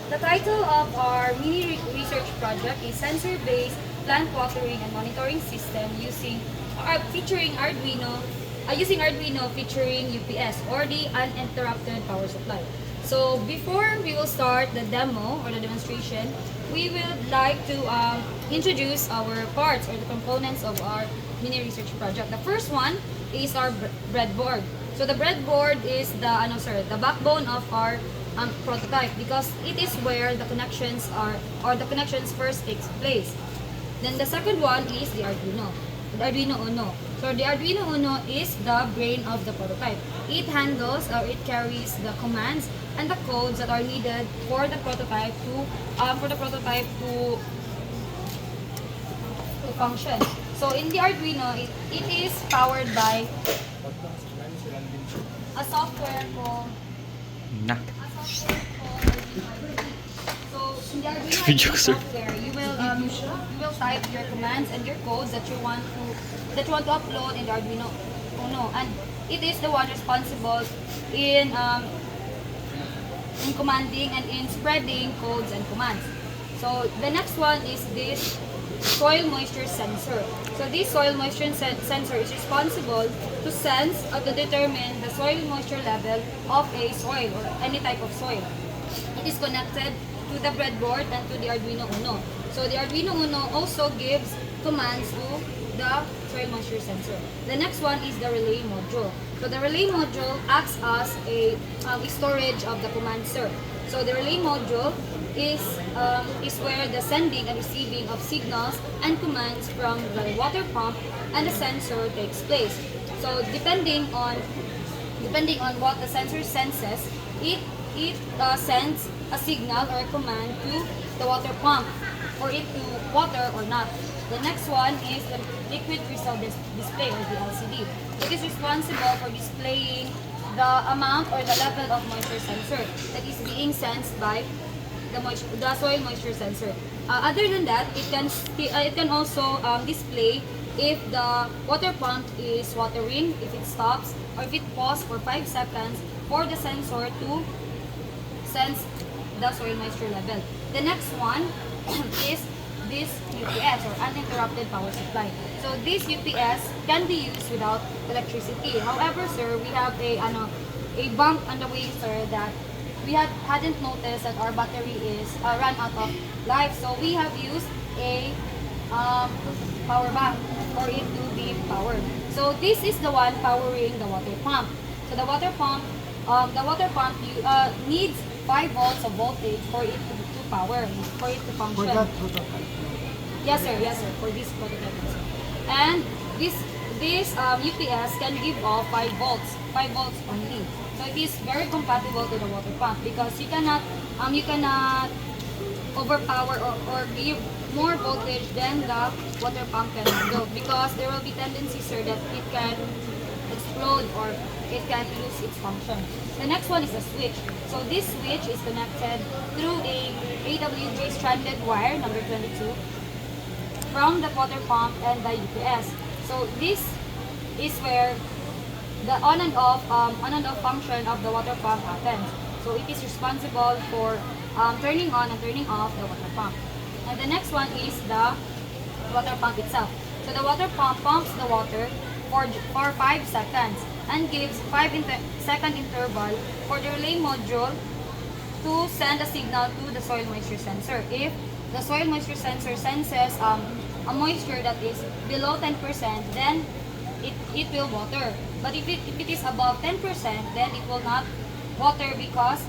The title of our mini research project is Sensor-Based Plant Watering and Monitoring System featuring Arduino, using Arduino featuring UPS or the uninterrupted power supply. So before we will start the demo or the demonstration, we would like to introduce our parts or the components of our mini research project. The first one is our breadboard. So the breadboard is the backbone of our prototype because it is where the connections are or the connections first takes place. Then the second one is the Arduino Uno. So the Arduino Uno is the brain of the prototype. It handles or it carries the commands and the codes that are needed for the prototype to function. So in the Arduino, it is powered by a software called Nah. So in the Arduino Video, IDE sir. software, you will type your commands and your codes that you want to upload in the Arduino Uno, and it is the one responsible in commanding and in spreading codes and commands. So the next one is this soil moisture sensor. So this soil moisture sensor is responsible to sense or to determine the soil moisture level of a soil or any type of soil. It is connected to the breadboard and to the Arduino Uno. So the Arduino Uno also gives commands to the soil moisture sensor. The next one is the relay module. So the relay module acts as a storage of the command serve. So the relay module is where the sending and receiving of signals and commands from the water pump and the sensor takes place. So depending on what the sensor senses, it sends a signal or a command to the water pump for it to water or not. The next one is the liquid crystal display or the LCD. It is responsible for displaying the amount or the level of moisture sensor that is being sensed by the soil moisture sensor. Other than that, it can also display if the water pump is watering, if it stops, or if it pauses for 5 seconds for the sensor to sense the soil moisture level. The next one is this UPS or uninterrupted power supply. So this UPS can be used without electricity. However, sir, we have a bump on the way, sir, that we hadn't noticed that our battery is run out of life. So we have used a power bank for it to be powered. So this is the one powering the water pump. So the water pump needs 5 volts of voltage for it to power, for it to function. For that prototype. Yes, sir, for this prototype. And this UPS can give off 5 volts only. So it is very compatible to the water pump because you cannot overpower or give more voltage than the water pump can handle because there will be tendency, sir, that it can explode or it can lose its function. The next one is a switch. So this switch is connected through a AWJ stranded wire number 22 from the water pump and the UPS. So this is where the on and off function of the water pump happens. So it is responsible for turning on and turning off the water pump. And the next one is the water pump itself. So the water pump pumps the water for 5 seconds and gives 5-second interval for the relay module to send a signal to the soil moisture sensor. If the soil moisture sensor senses a moisture that is below 10%, then it will water. But if it is above 10%, then it will not water because